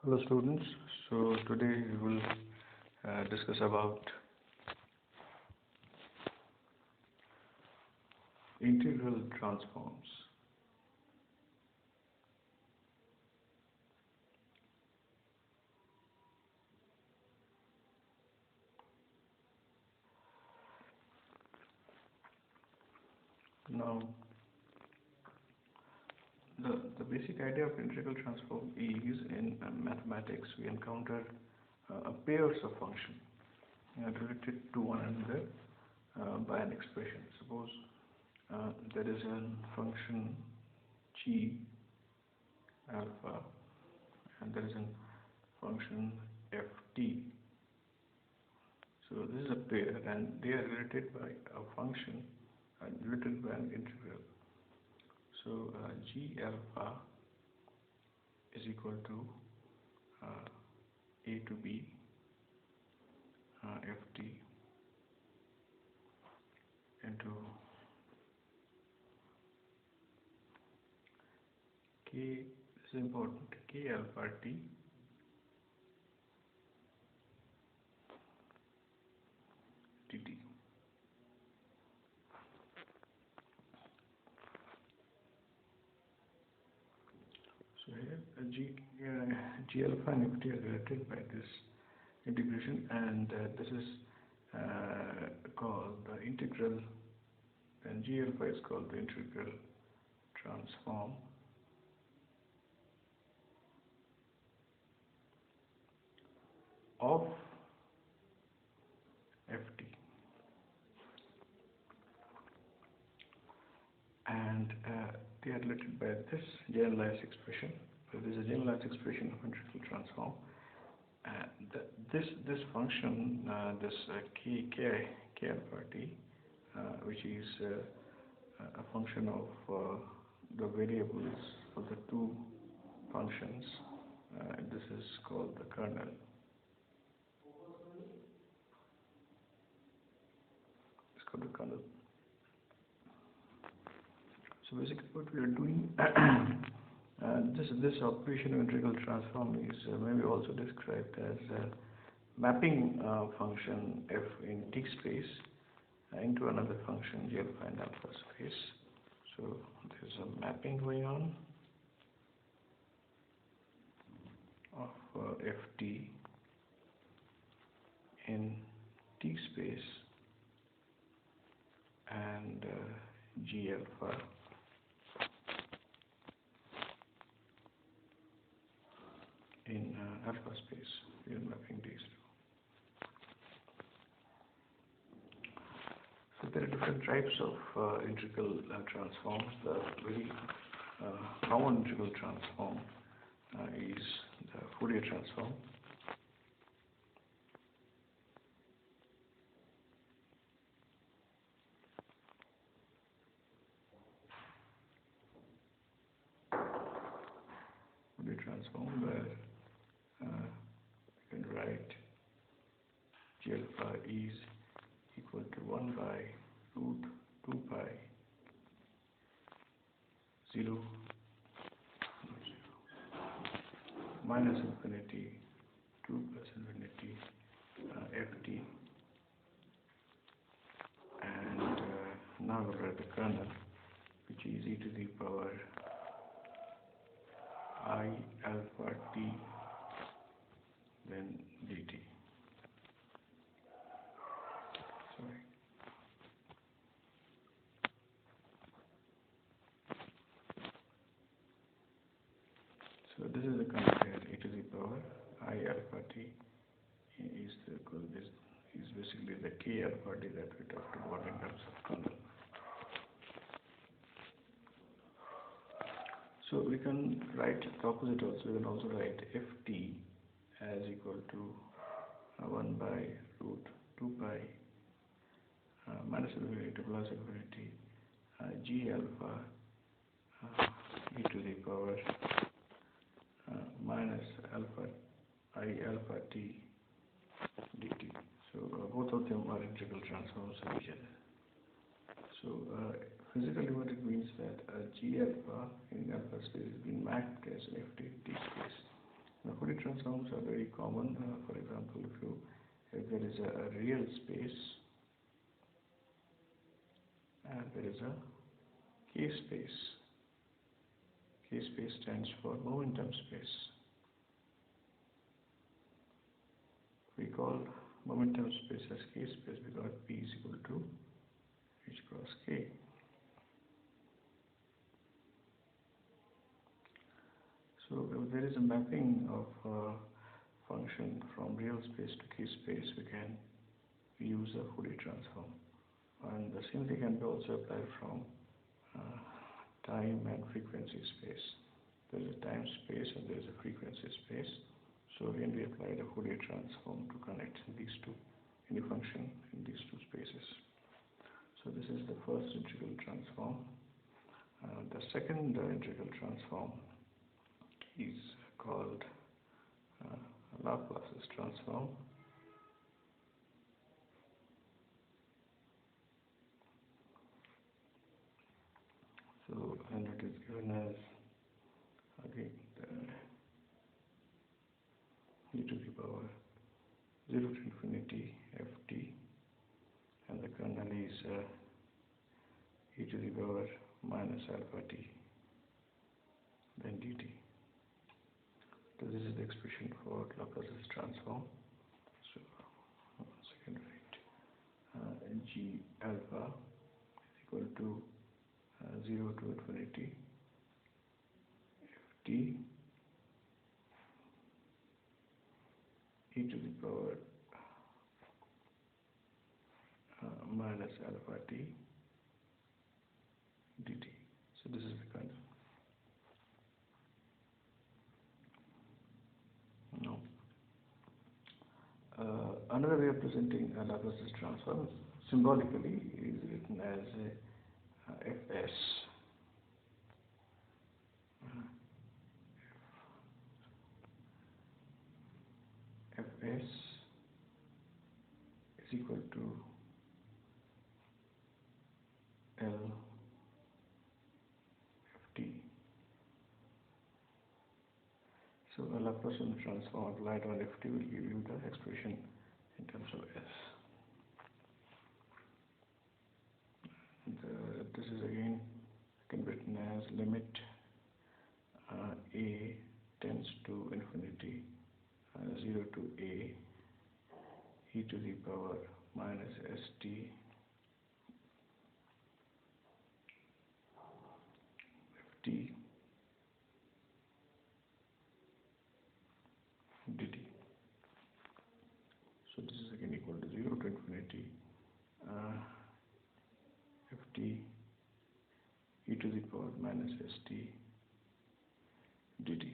Hello students, so today we will discuss about integral transforms. Now the basic idea of integral transform is in mathematics we encounter pairs of functions related to one another by an expression. Suppose there is a function g alpha and there is a function ft. So this is a pair and they are related by a function related by an integral. So g alpha is equal to a to b ft into k, this is important, k alpha t dt. So here g alpha and ft are related by this integration, and this is called the integral, and g alpha is called the integral transform of ft, and they are related by this generalized expression. So this is a generalized expression of integral transform. This function, this k alpha t, which is a function of the variables of the two functions, this is called the kernel. It's called the kernel. So basically, what we are doing, this operation of integral transform is maybe also described as mapping function f in t space into another function g alpha and alpha space. So there's a mapping going on of ft in t space and g alpha in alpha space. We are mapping these two. So there are different types of integral transforms. The very common integral transform is the Fourier transform. Fourier transform where you can write g alpha is equal to 1 by root 2 pi 0 minus infinity 2 plus infinity ft, and now we'll write the kernel, which is e to the power I alpha t then dt. Sorry. So this is the kernel here, e to the power I alpha t is basically the k alpha t that we talked about in terms of kernel. So we can write the opposite also. We can also write ft as equal to 1 by root 2 pi minus infinity to plus infinity g alpha e to the power minus alpha I alpha t dt. So both of them are integral transforms of each other. So physically what it means that g alpha in alpha space is being mapped as ft t space. Now, Fourier Fourier transforms are very common. For example, if there is a real space and there is a k-space. K-space stands for momentum space. We call momentum space as k-space because P is equal to h cross k. So if there is a mapping of function from real space to k-space, we can use a Fourier transform. And the same thing can be also applied from time and frequency space. There is a time space and there is a frequency space. So again, we applied a Fourier transform to connect these two, any function in these two spaces. So this is the first integral transform. The second integral transform is called Laplace Transform. So, and it is given as again e to the power 0 to infinity ft, and the kernel is e to the power minus alpha t, then dt. So this is the expression for Laplace transform. So one second, wait. G alpha is equal to 0 to infinity ft e to the power minus alpha t dt. So this is the kernel. Now, another way of presenting a Laplace transform symbolically is written as Fs. Fs is equal to L ft. So a Laplace transform applied on ft will give you the expression in terms of S. And, this is again can be written as limit a tends to infinity 0 to a e to the power minus st ft dt. So this is again equal to 0 to infinity ft e to the power minus st dt.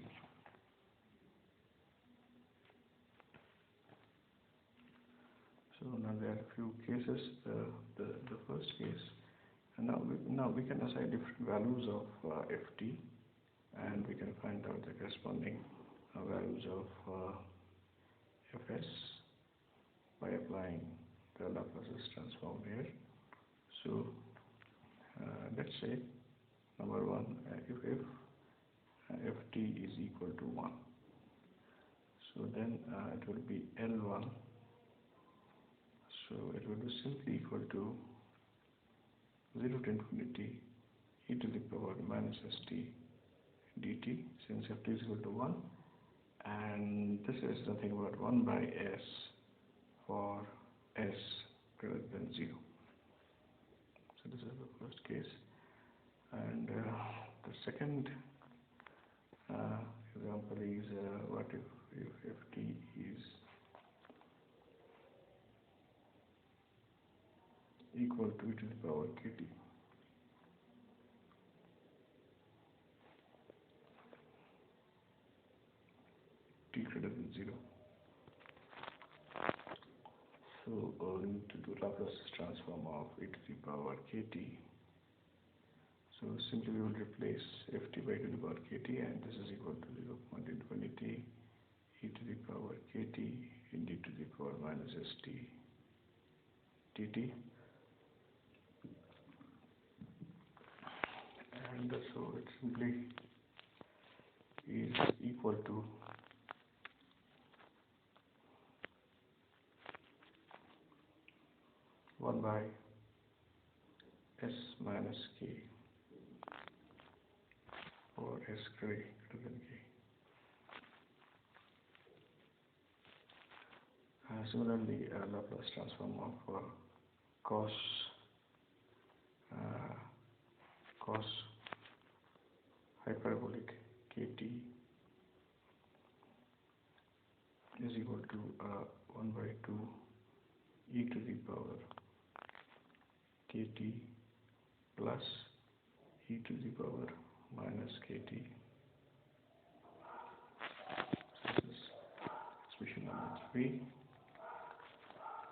So now there are a few cases. The first case, and now we can assign different values of ft, and we can find out the corresponding values of fs by applying the Laplace transform here. So let's say number one, if ft is equal to 1, so then it will be L1. So it will be simply equal to 0 to infinity e to the power minus st dt, since ft is equal to 1, and this is nothing but 1 by s for s greater than 0. So this is the first case. And the second example is what if ft is equal to e to the power kt. T greater than 0. So we need to do Laplace transform of e to the power kt. So simply we will replace ft by e to the power kt, and this is equal to 0 point infinity e to the power kt e to the power minus st dt. And so it simply is equal to 1 by s minus k or s greater than k. Similarly, Laplace transform of cos hyperbolic kt is equal to 1 by 2 e to the power kt plus e to the power minus kt. This is expression number 3.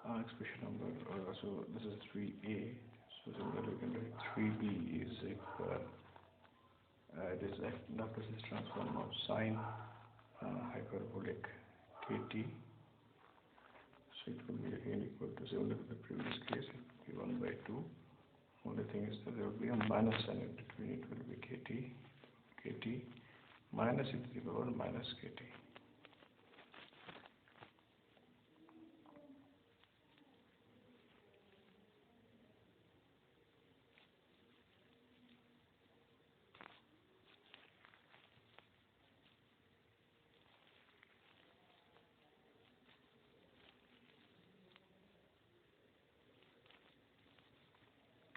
Expression number, so this is 3a. So similarly, we can write 3b is if it is Laplace transform of sine hyperbolic kt. So it will be again equal to, similar to the previous case, it will be 1 by 2. Only thing is that there will be a minus sign in between. It will be kt minus e to the power minus kt.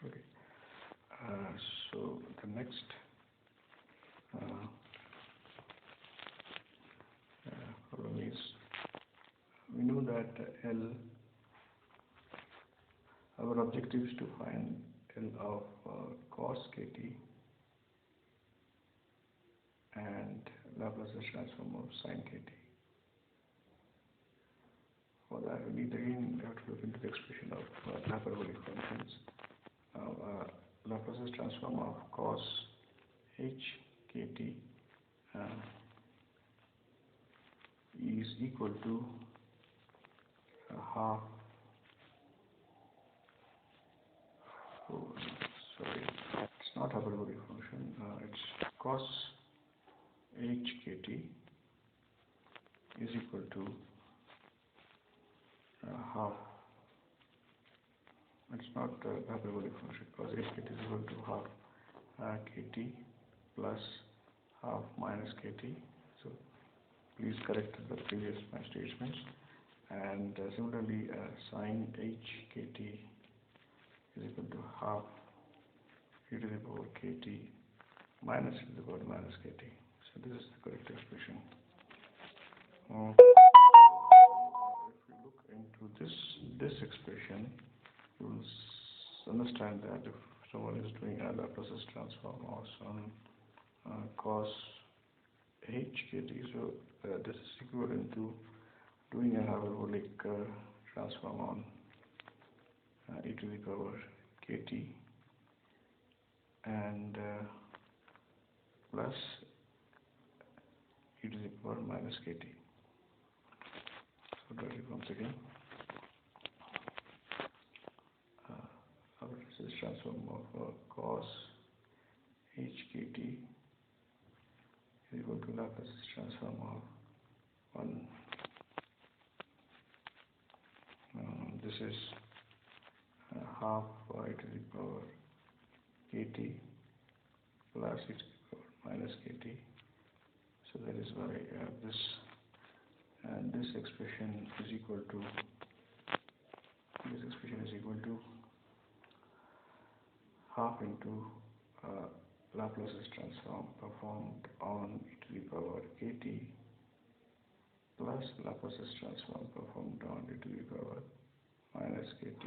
Okay. So the next problem is, we know that our objective is to find L of cos kt and Laplace transform of sin kt. For that, we need again have to look into the expression of hyperbolic functions. Now, Laplace transform of cos h kt is equal to half. Oh, sorry, it's not hyperbolic function. It's cos h kt is equal to half. It's not hyperbolic function. Cos h kt is equal to half kt plus half minus kt. So please correct the previous my statements. And similarly, sin h kt is equal to half e to the power kt minus e to the power minus kt. So this is the correct expression. If you look into this expression, you will understand that if someone is doing a Laplace transform of some cos h kt, so this is equivalent to doing a hyperbolic transform on e to the power kt and plus e to the power minus kt. So that is once again Laplace transform of cos h kt is equal to Laplace transform of 1. This is half e to the power kt plus e to the power minus kt. So that is why this expression is equal to half into Laplace transform performed on e to the power kt plus Laplace transform performed on e to the power minus kt.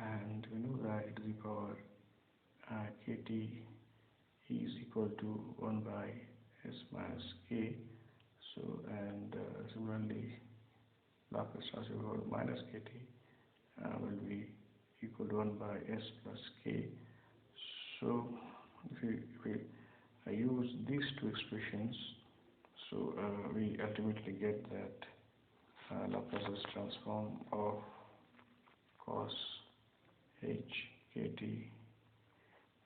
And we know that e to the power kt is equal to 1 by s minus k. So, and similarly, Laplace transform minus kt will be equal to 1 by s plus k. So, if we use these two expressions, so we ultimately get that Laplace transform of cos h kt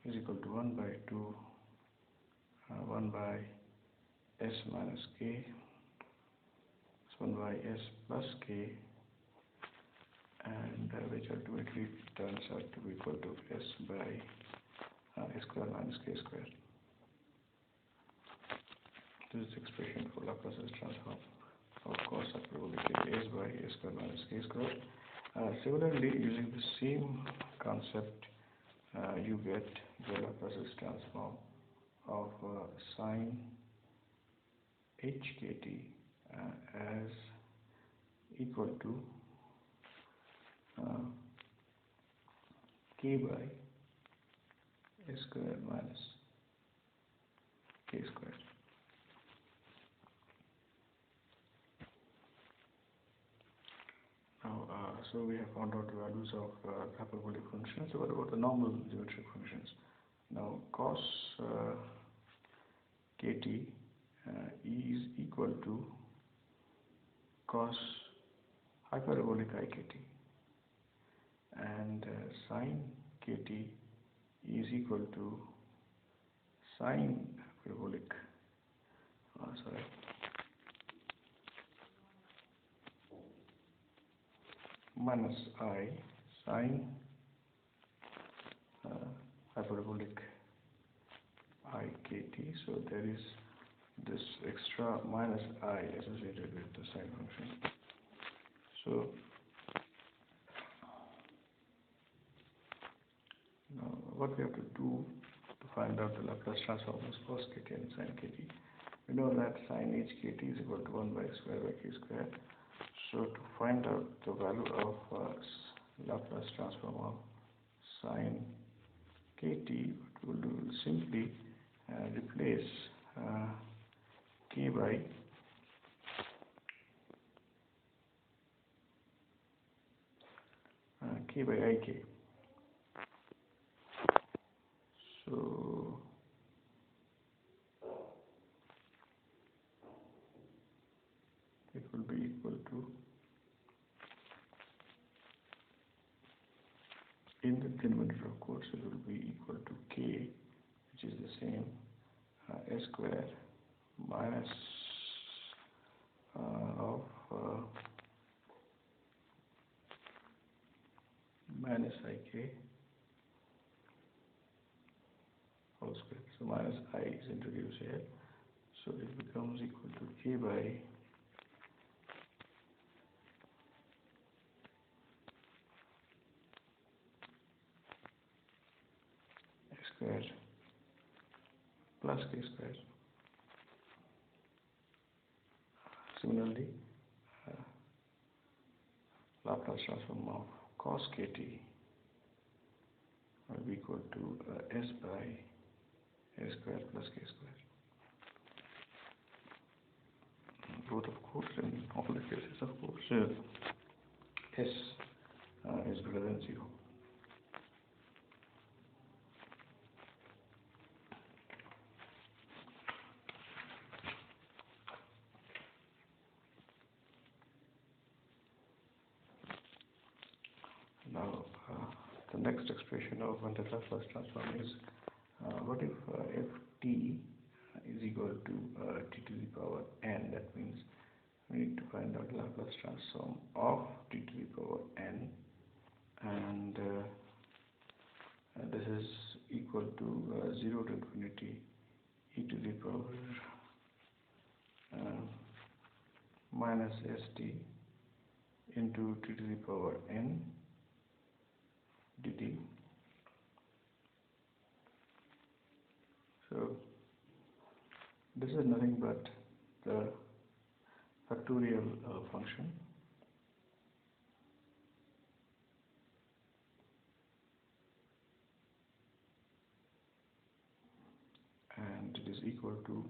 is equal to 1 by 2 1 by s minus k, so 1 by s plus k, and which ultimately turns out to be equal to s by a square minus k square. This is the expression for Laplace transform of cos hyperbolic s by a square minus k square. Similarly, using the same concept, you get the Laplace transform of sine hkt as equal to k by a square minus k square. Now, so we have found out the values of hyperbolic functions. So what about the normal geometric functions? Now, cos kt is equal to cos hyperbolic ikt, and sine kt is equal to sine hyperbolic minus I sine hyperbolic ikt. So there is this extra minus I associated with the sine function. So now what we have to do to find out the Laplace transform of cos kt and sine kt, we know that sine hkt is equal to 1 by square by k square. So to find out the value of Laplace transform of sine kt, what we will simply replace k by ik. So it will be equal to, in the denominator of course, it will be equal to k, which is the same s square minus of minus ik whole square. So minus I is introduced here, so it becomes equal to k by s square plus k square. Similarly, Laplace transform of cos kt will be equal to s by a square plus k square. Both, of course, in all the cases, of course, s is greater than 0. Now, the next expression of untitled Laplace transform is what if ft is equal to t to the power n. That means we need to find out Laplace transform of t to the power n, and this is equal to 0 to infinity e to the power minus st into t to the power n dt. So this is nothing but the factorial function, and it is equal to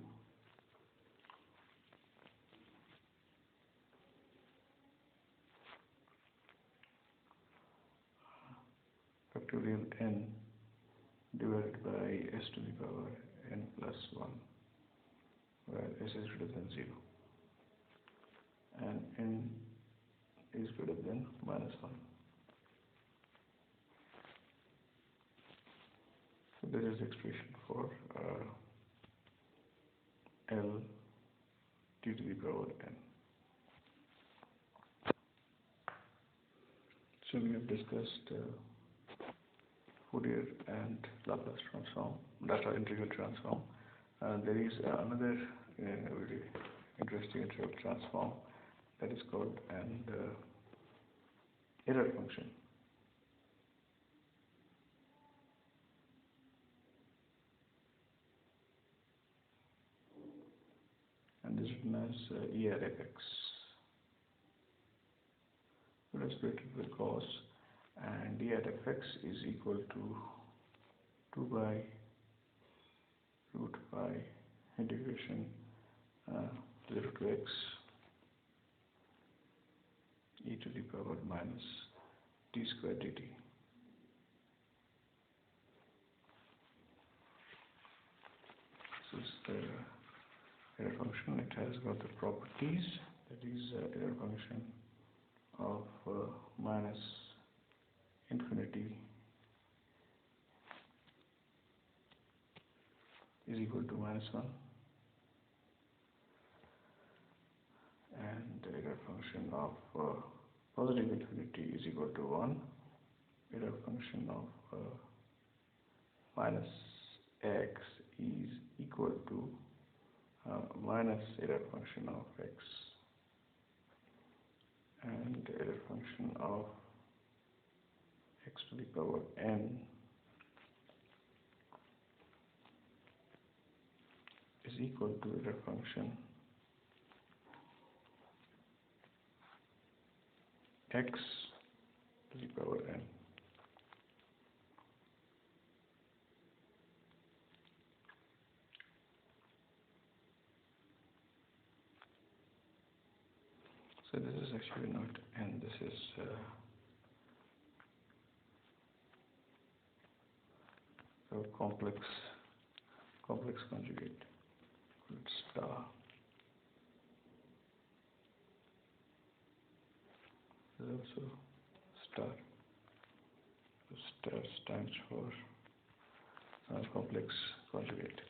factorial n divided by s to the power n plus 1, where s is greater than 0 and n is greater than minus 1. So this is the expression for L t to the power n. So we have discussed Fourier and Laplace transform, that are integral transform. There is another very interesting integral transform that is called an error function. And this is written as E at fx. It is related with cos, and E at fx is equal to 2 by root pi integration 0 to x e to the power minus t square dt. This is the error function. It has got the properties, that is error function of minus infinity is equal to minus 1, and the error function of positive infinity is equal to 1, error function of minus x is equal to minus error function of x, and error function of x to the power n is equal to error function x to the power n. So this is actually not n, this is a complex conjugate called star. This is also star. So star stands for complex conjugate.